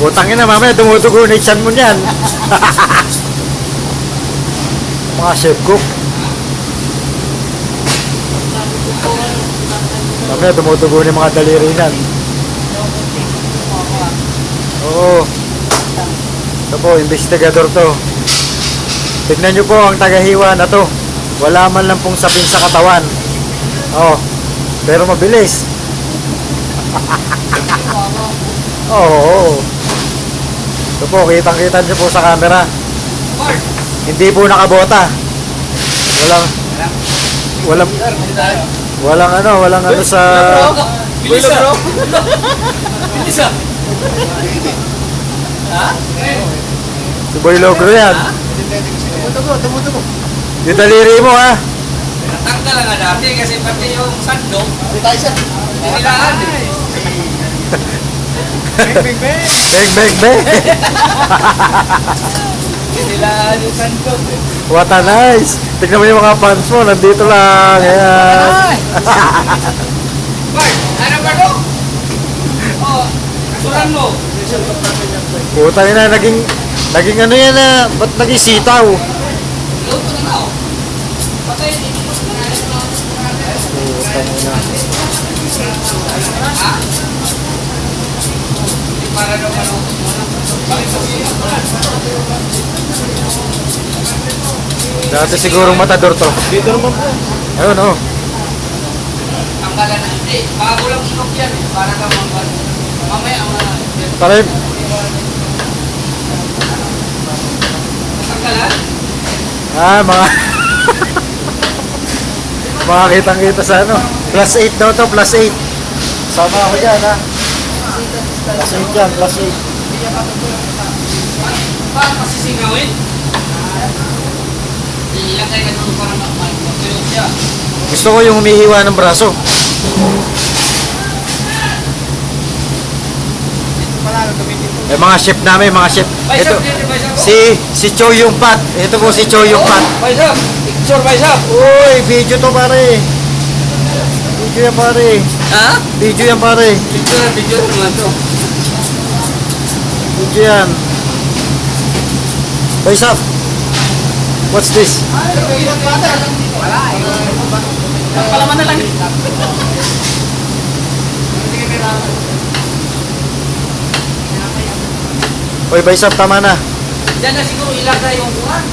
Utangin na mamaya, dumudugo na itchan mo niyan. Mga chef cook. Mamaya, dumudugo na yung mga daliri niyan. Oo. Ito po, investigador to. Tignan nyo po ang tagahiwa na to. Wala man lang pong sapin sa katawan. Oh, pero mabilis. Oo. Ito po, kitang-kita nyo po sa camera. Hindi po nakabota. Walang ano sa... Bilis bro. Bilis ah. Ha? Si Boy Logro yan. Tumutubo. Yung daliri mo ha. Natanggal nga dati kasi pati yung sandok. Hindi tayo siya. Nilaan eh. Beng beng beng. Nilaan yung sandok eh. What a nice. Tignan mo yung mga fans mo. Nandito lang. Ayan. Bart, ano ba to? Oh, kasuran mo. Puta na, naging ano yan na. Ba't naging sitaw? Luto na tao. Patay, hindi mo Puta na. ha? Hindi para daw maluto mo na. Bakit sabihin mo na? Dati sigurong matador to. Dito naman po. Ayun oh. Tanggalan na. Hindi, bago lang inok yan eh. Para ka manggal. Mamaya ang Talim. tanggalan. Mga mga kitang-kita sa ano. Plus 8 daw to, plus 8. Sama ako dyan ha. Plus 8 dyan, plus 8. Paano pasisingawin? Ilagay ka doon para magpapilog siya. Gusto ko yung humihiwa ng braso. Mga chef namin, mga chef. Ito, si Choy Yung Pat. Ito po si Choy Yung Pat. Paisap! Picture paisap! Uy, video to pare. Video yan pare. Ha? Video yan pare. Picture naman to. Video yan. What's up? What's this? Wala eh. Palaman na lang. Uy, Baisap, tama na. Diyan na siguro ilagay yung buwan.